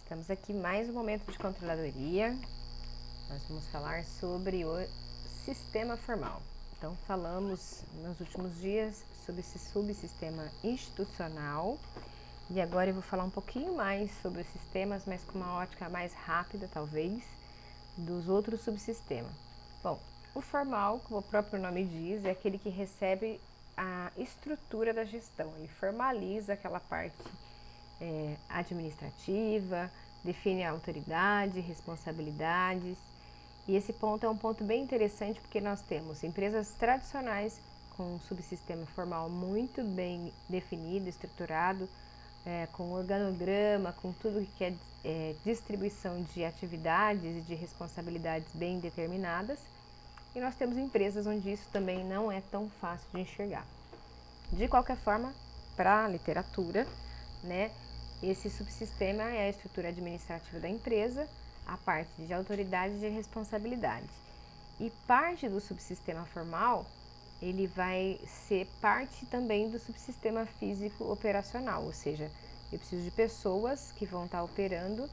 Estamos aqui mais um momento de controladoria. Nós vamos falar sobre o sistema formal. Então, falamos nos últimos dias sobre esse subsistema institucional e agora eu vou falar um pouquinho mais sobre os sistemas, mas com uma ótica mais rápida, talvez, dos outros subsistemas. Bom, o formal, como o próprio nome diz, é aquele que recebe a estrutura da gestão, ele formaliza aquela parte administrativa, define a autoridade, responsabilidades. E esse ponto é um ponto bem interessante porque nós temos empresas tradicionais com um subsistema formal muito bem definido, estruturado, com organograma, com tudo que é distribuição de atividades e de responsabilidades bem determinadas. E nós temos empresas onde isso também não é tão fácil de enxergar. De qualquer forma, para a literatura, né, esse subsistema é a estrutura administrativa da empresa, a parte de autoridade e de responsabilidade. E parte do subsistema formal, ele vai ser parte também do subsistema físico operacional, ou seja, eu preciso de pessoas que vão estar operando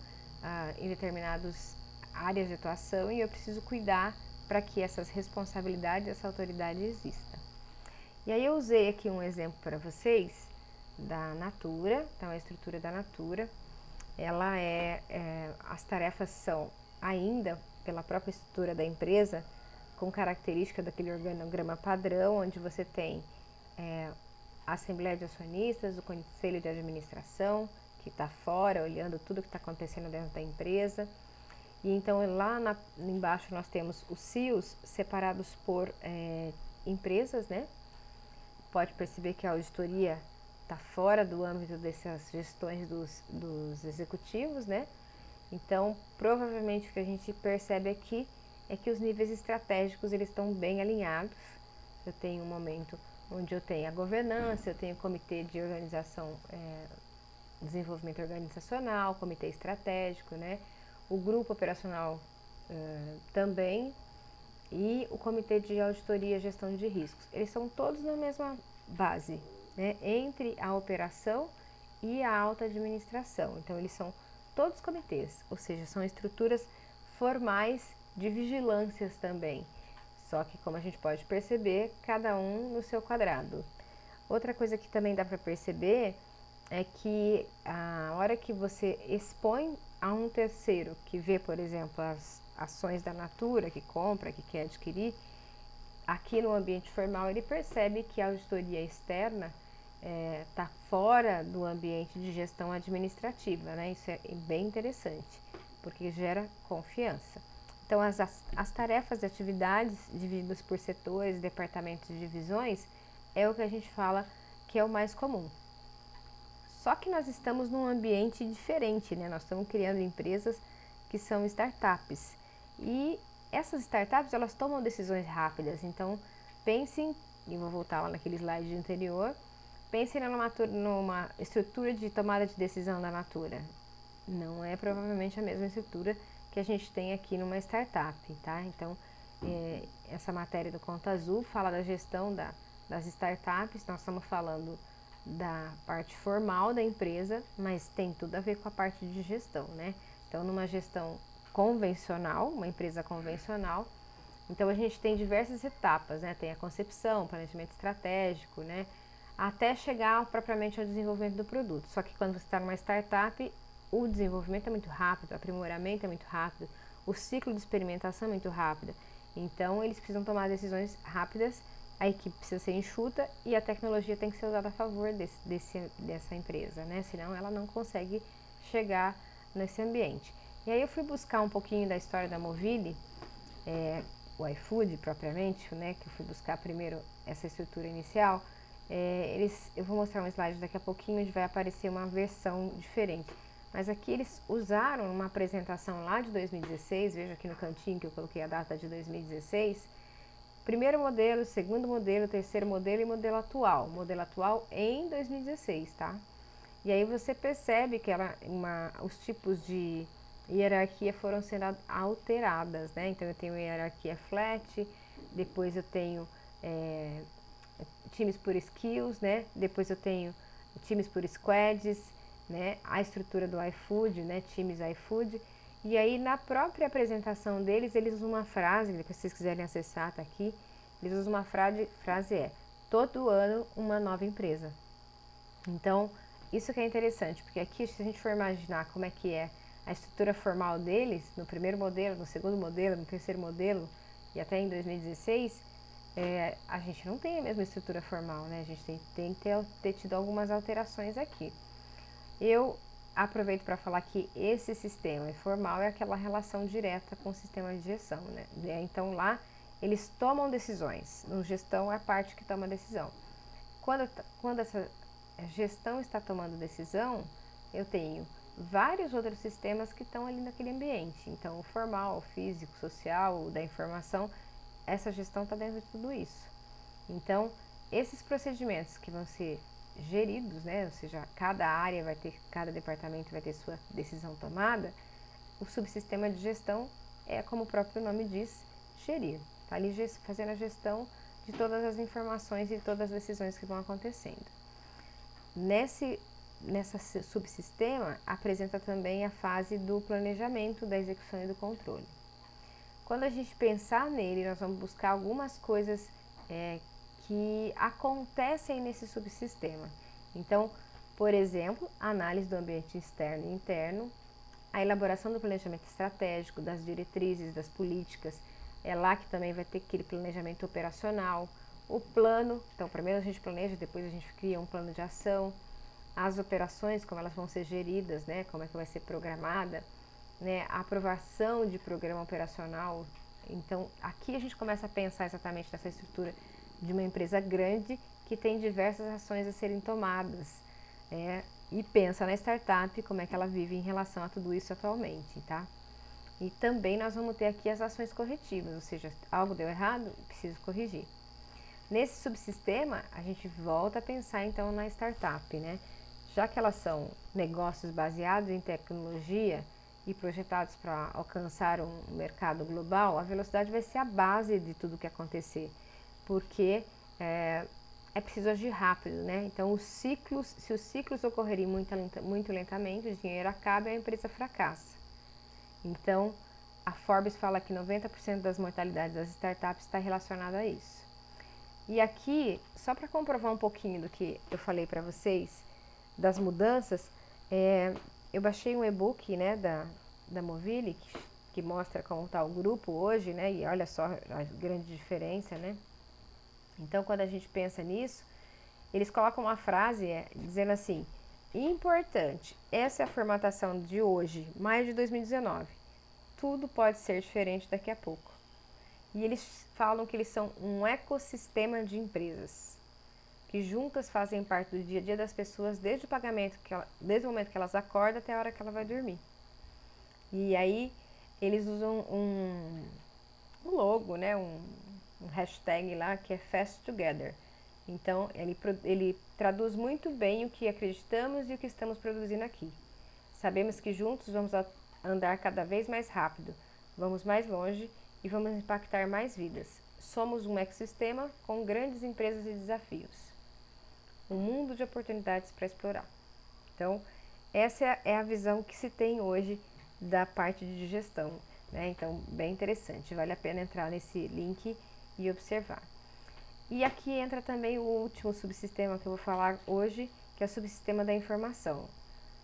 em determinadas áreas de atuação e eu preciso cuidar para que essas responsabilidades, essa autoridade exista. E aí eu usei aqui um exemplo para vocês da Natura, então a estrutura da Natura, ela as tarefas são ainda pela própria estrutura da empresa, com característica daquele organograma padrão, onde você tem a Assembleia de Acionistas, o Conselho de Administração, que está fora, olhando tudo que está acontecendo dentro da empresa. E então lá embaixo nós temos os CIOs separados por empresas, né? Pode perceber que a auditoria está fora do âmbito dessas gestões dos executivos, né? Então, provavelmente o que a gente percebe aqui é que os níveis estratégicos eles estão bem alinhados. Eu tenho um momento onde eu tenho a governança, eu tenho o comitê de organização, desenvolvimento organizacional, comitê estratégico, né? O grupo operacional também, e o Comitê de Auditoria e Gestão de Riscos. Eles são todos na mesma base, né, entre a operação e a alta administração. Então, eles são todos comitês, ou seja, são estruturas formais de vigilâncias também. Só que, como a gente pode perceber, cada um no seu quadrado. Outra coisa que também dá para perceber é que a hora que você expõe a um terceiro que vê, por exemplo, as ações da Natura, que compra, que quer adquirir, aqui no ambiente formal ele percebe que a auditoria externa está fora do ambiente de gestão administrativa, né? Isso é bem interessante, porque gera confiança. Então, as tarefas e atividades divididas por setores, departamentos e divisões é o que a gente fala que é o mais comum. Só que nós estamos num ambiente diferente, né? Nós estamos criando empresas que são startups. E essas startups, elas tomam decisões rápidas. Então, pensem, e vou voltar lá naquele slide anterior, pensem numa estrutura de tomada de decisão da Natura. Não é provavelmente a mesma estrutura que a gente tem aqui numa startup, tá? Então, essa matéria do Conta Azul fala da gestão das startups, nós estamos falando da parte formal da empresa, mas tem tudo a ver com a parte de gestão, né? Então, numa gestão convencional, uma empresa convencional, então a gente tem diversas etapas, né? Tem a concepção, planejamento estratégico, né? Até chegar propriamente ao desenvolvimento do produto. Só que quando você está numa startup, o desenvolvimento é muito rápido, o aprimoramento é muito rápido, o ciclo de experimentação é muito rápido. Então, eles precisam tomar decisões rápidas, a equipe precisa ser enxuta e a tecnologia tem que ser usada a favor dessa empresa, né? Senão ela não consegue chegar nesse ambiente. E aí eu fui buscar um pouquinho da história da Movile, o iFood propriamente, né? Que eu fui buscar primeiro essa estrutura inicial. Eu vou mostrar um slide daqui a pouquinho onde vai aparecer uma versão diferente. Mas aqui eles usaram uma apresentação lá de 2016, veja aqui no cantinho que eu coloquei a data de 2016, primeiro modelo, segundo modelo, terceiro modelo e modelo atual em 2016, tá? E aí você percebe que os tipos de hierarquia foram sendo alteradas, né? Então eu tenho hierarquia flat, depois eu tenho times por skills, né? Depois eu tenho times por squads, né, a estrutura do iFood, né, times iFood. E aí na própria apresentação deles, eles usam uma frase, depois se vocês quiserem acessar, tá aqui, eles usam uma frase é, todo ano uma nova empresa. Então, isso que é interessante, porque aqui se a gente for imaginar como é que é a estrutura formal deles, no primeiro modelo, no segundo modelo, no terceiro modelo e até em 2016, a gente não tem a mesma estrutura formal, né? A gente tem que ter tido algumas alterações aqui. Eu aproveito para falar que esse sistema informal é aquela relação direta com o sistema de gestão, né? Então lá eles tomam decisões, no gestão é a parte que toma decisão. Quando essa gestão está tomando decisão, eu tenho vários outros sistemas que estão ali naquele ambiente. Então, o formal, o físico, o social, o da informação, essa gestão está dentro de tudo isso. Então, esses procedimentos que vão ser geridos, né? Ou seja, cada área vai ter, cada departamento vai ter sua decisão tomada, o subsistema de gestão é, como o próprio nome diz, gerir. Está ali fazendo a gestão de todas as informações e todas as decisões que vão acontecendo. Nessa subsistema, apresenta também a fase do planejamento, da execução e do controle. Quando a gente pensar nele, nós vamos buscar algumas coisas que acontecem nesse subsistema. Então, por exemplo, a análise do ambiente externo e interno, a elaboração do planejamento estratégico, das diretrizes, das políticas, é lá que também vai ter aquele planejamento operacional, o plano, então primeiro a gente planeja, depois a gente cria um plano de ação, as operações, como elas vão ser geridas, né, como é que vai ser programada, né, a aprovação de programa operacional. Então aqui a gente começa a pensar exatamente nessa estrutura de uma empresa grande que tem diversas ações a serem tomadas, e pensa na startup, como é que ela vive em relação a tudo isso atualmente, tá? E também nós vamos ter aqui as ações corretivas, ou seja, algo deu errado, preciso corrigir. Nesse subsistema, a gente volta a pensar então na startup, né? Já que elas são negócios baseados em tecnologia e projetados para alcançar um mercado global, a velocidade vai ser a base de tudo que acontecer, porque é preciso agir rápido, né? Então, se os ciclos ocorrerem muito lentamente, o dinheiro acaba e a empresa fracassa. Então, a Forbes fala que 90% das mortalidades das startups está relacionada a isso. E aqui, só para comprovar um pouquinho do que eu falei para vocês, das mudanças, eu baixei um e-book, né, da Movile, que mostra como está o grupo hoje, né, e olha só a grande diferença, né. Então, quando a gente pensa nisso, eles colocam uma frase dizendo assim, importante, essa é a formatação de hoje, maio de 2019, tudo pode ser diferente daqui a pouco. E eles falam que eles são um ecossistema de empresas, que juntas fazem parte do dia a dia das pessoas, desde o momento que elas acordam até a hora que ela vai dormir. E aí eles usam um logo, né, um hashtag lá que é Fast Together. Então ele traduz muito bem o que acreditamos e o que estamos produzindo aqui. Sabemos que juntos vamos andar cada vez mais rápido, vamos mais longe e vamos impactar mais vidas. Somos um ecossistema com grandes empresas e desafios. Um mundo de oportunidades para explorar. Então, essa é a visão que se tem hoje da parte de gestão, né? Então, bem interessante, vale a pena entrar nesse link e observar. E aqui entra também o último subsistema que eu vou falar hoje, que é o subsistema da informação.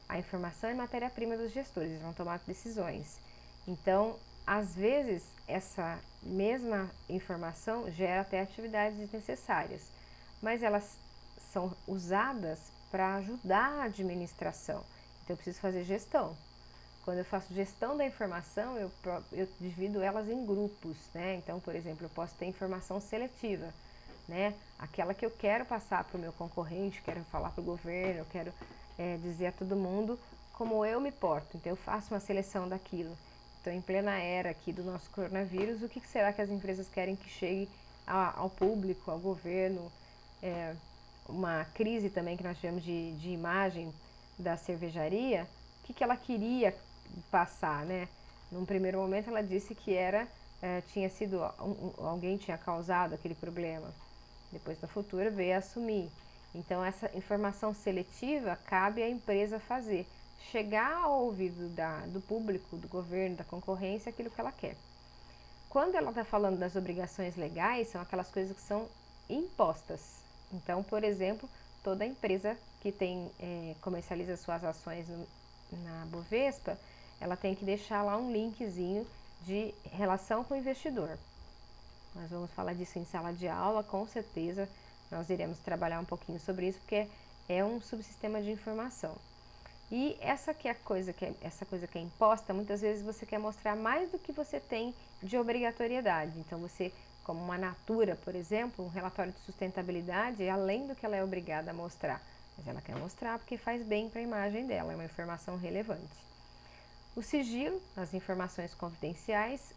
A informação é matéria-prima dos gestores, eles vão tomar decisões. Então, às vezes, essa mesma informação gera até atividades desnecessárias, mas elas são usadas para ajudar a administração. Então, eu preciso fazer gestão. Quando eu faço gestão da informação, eu divido elas em grupos, né? Então, por exemplo, eu posso ter informação seletiva, né? Aquela que eu quero passar para o meu concorrente, quero falar para o governo, eu quero dizer a todo mundo como eu me porto. Então, eu faço uma seleção daquilo. Então, em plena era aqui do nosso coronavírus, o que será que as empresas querem que chegue ao público, ao governo? Uma crise também que nós tivemos de imagem da cervejaria, o que ela queria passar, né? Num primeiro momento ela disse que tinha sido alguém tinha causado aquele problema. Depois da Futura veio a assumir. Então, essa informação seletiva cabe à empresa fazer, chegar ao ouvido do público, do governo, da concorrência, aquilo que ela quer. Quando ela está falando das obrigações legais, são aquelas coisas que são impostas. Então, por exemplo, toda empresa que comercializa suas ações na Bovespa, ela tem que deixar lá um linkzinho de relação com o investidor. Nós vamos falar disso em sala de aula, com certeza. Nós iremos trabalhar um pouquinho sobre isso, porque é um subsistema de informação. E essa coisa que é imposta, muitas vezes você quer mostrar mais do que você tem de obrigatoriedade. Então você, como uma Natura, por exemplo, um relatório de sustentabilidade, é além do que ela é obrigada a mostrar. Mas ela quer mostrar porque faz bem para a imagem dela, é uma informação relevante. O sigilo, as informações confidenciais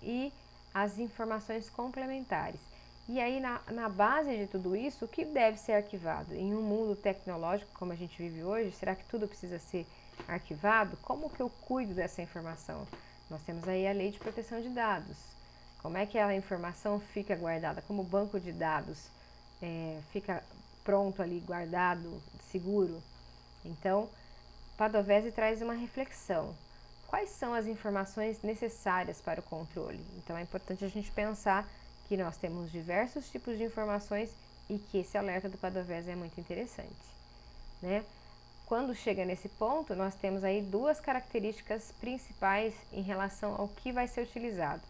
e as informações complementares. E aí, na base de tudo isso, o que deve ser arquivado? Em um mundo tecnológico como a gente vive hoje, será que tudo precisa ser arquivado? Como que eu cuido dessa informação? Nós temos aí a Lei de Proteção de Dados. Como é que a informação fica guardada? Como o banco de dados fica pronto ali, guardado, seguro? Então, Padovese traz uma reflexão. Quais são as informações necessárias para o controle? Então, é importante a gente pensar que nós temos diversos tipos de informações e que esse alerta do Padovese é muito interessante, né? Quando chega nesse ponto, nós temos aí duas características principais em relação ao que vai ser utilizado.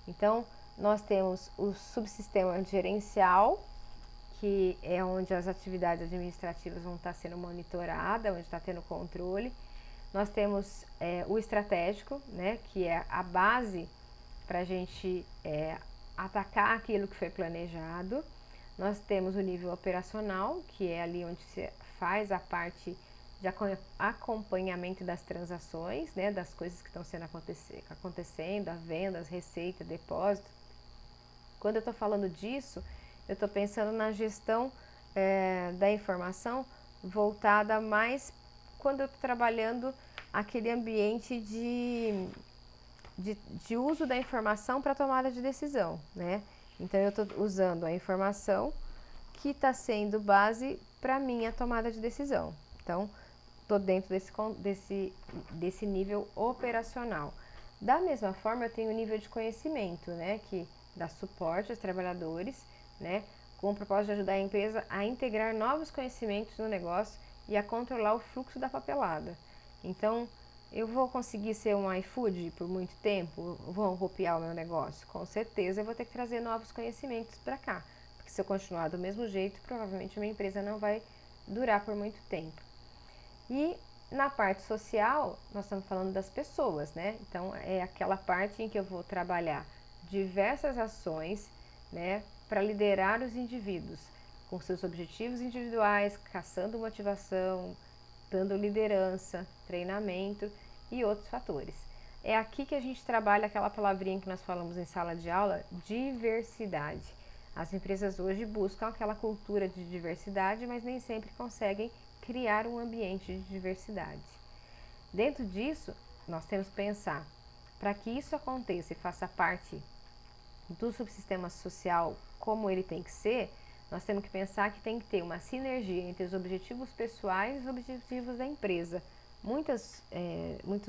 Então, nós temos o subsistema gerencial, que é onde as atividades administrativas vão estar sendo monitoradas, onde está tendo controle. Nós temos o estratégico, né, que é a base para a gente atacar aquilo que foi planejado. Nós temos o nível operacional, que é ali onde se faz a parte de acompanhamento das transações, né, das coisas que estão sendo acontecendo, a venda, as receitas, depósito. Quando eu estou falando disso, eu estou pensando na gestão da informação voltada mais quando eu estou trabalhando aquele ambiente de uso da informação para tomada de decisão, né? Então, eu estou usando a informação que está sendo base para minha tomada de decisão. Então, estou dentro desse nível operacional. Da mesma forma, eu tenho o nível de conhecimento, né? Que dá suporte aos trabalhadores, né? Com o propósito de ajudar a empresa a integrar novos conhecimentos no negócio e a controlar o fluxo da papelada. Então, eu vou conseguir ser um iFood por muito tempo? Vão copiar o meu negócio? Com certeza eu vou ter que trazer novos conhecimentos para cá. Porque se eu continuar do mesmo jeito, provavelmente a minha empresa não vai durar por muito tempo. E na parte social, nós estamos falando das pessoas, né? Então, é aquela parte em que eu vou trabalhar diversas ações, né, para liderar os indivíduos com seus objetivos individuais, caçando motivação, dando liderança, treinamento e outros fatores. É aqui que a gente trabalha aquela palavrinha que nós falamos em sala de aula, diversidade. As empresas hoje buscam aquela cultura de diversidade, mas nem sempre conseguem criar um ambiente de diversidade. Dentro disso, nós temos que pensar, para que isso aconteça e faça parte do subsistema social como ele tem que ser, nós temos que pensar que tem que ter uma sinergia entre os objetivos pessoais e os objetivos da empresa. Muitos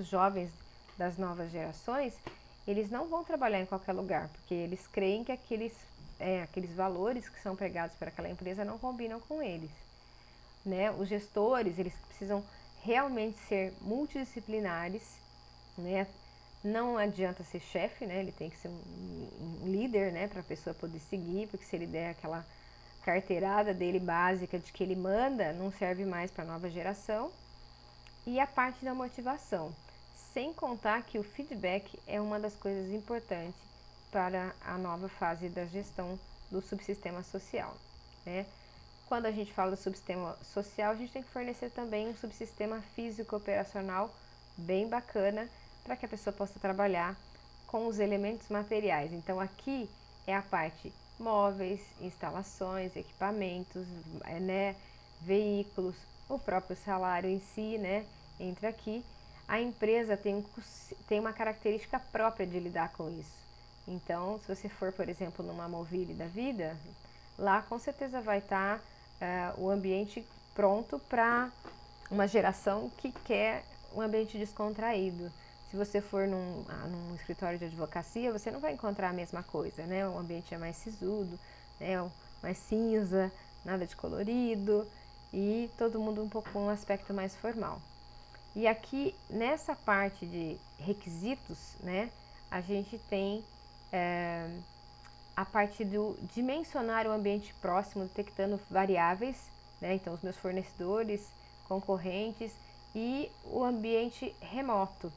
jovens das novas gerações, eles não vão trabalhar em qualquer lugar, porque eles creem que aqueles valores que são pregados por aquela empresa não combinam com eles, né? Os gestores, eles precisam realmente ser multidisciplinares, né? Não adianta ser chefe, né? Ele tem que ser um líder, né? Para a pessoa poder seguir, porque se ele der aquela carteirada dele básica de que ele manda, não serve mais para a nova geração. E a parte da motivação, sem contar que o feedback é uma das coisas importantes para a nova fase da gestão do subsistema social, né? Quando a gente fala do subsistema social, a gente tem que fornecer também um subsistema físico operacional bem bacana para que a pessoa possa trabalhar com os elementos materiais. Então, aqui é a parte móveis, instalações, equipamentos, né, veículos, o próprio salário em si, né, entra aqui. A empresa tem uma característica própria de lidar com isso. Então, se você for, por exemplo, numa Movile da vida, lá com certeza vai estar o ambiente pronto para uma geração que quer um ambiente descontraído. Se você for num escritório de advocacia, você não vai encontrar a mesma coisa, né? O ambiente é mais sisudo, né? Mais cinza, nada de colorido e todo mundo um pouco com um aspecto mais formal. E aqui, nessa parte de requisitos, né? A gente tem a parte do dimensionar o ambiente próximo, detectando variáveis, né? Então, os meus fornecedores, concorrentes e o ambiente remoto,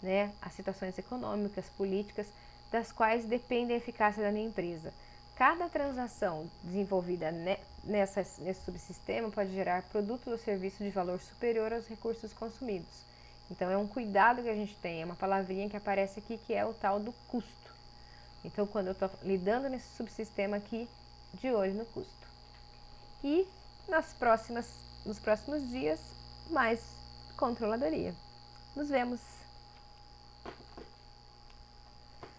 né? As situações econômicas, políticas, das quais depende a eficácia da minha empresa. Cada transação desenvolvida nesse subsistema pode gerar produtos ou serviços de valor superior aos recursos consumidos. Então, é um cuidado que a gente tem, é uma palavrinha que aparece aqui que é o tal do custo. Então, quando eu estou lidando nesse subsistema aqui, de olho no custo. E nos próximos dias, mais controladoria. Nos vemos!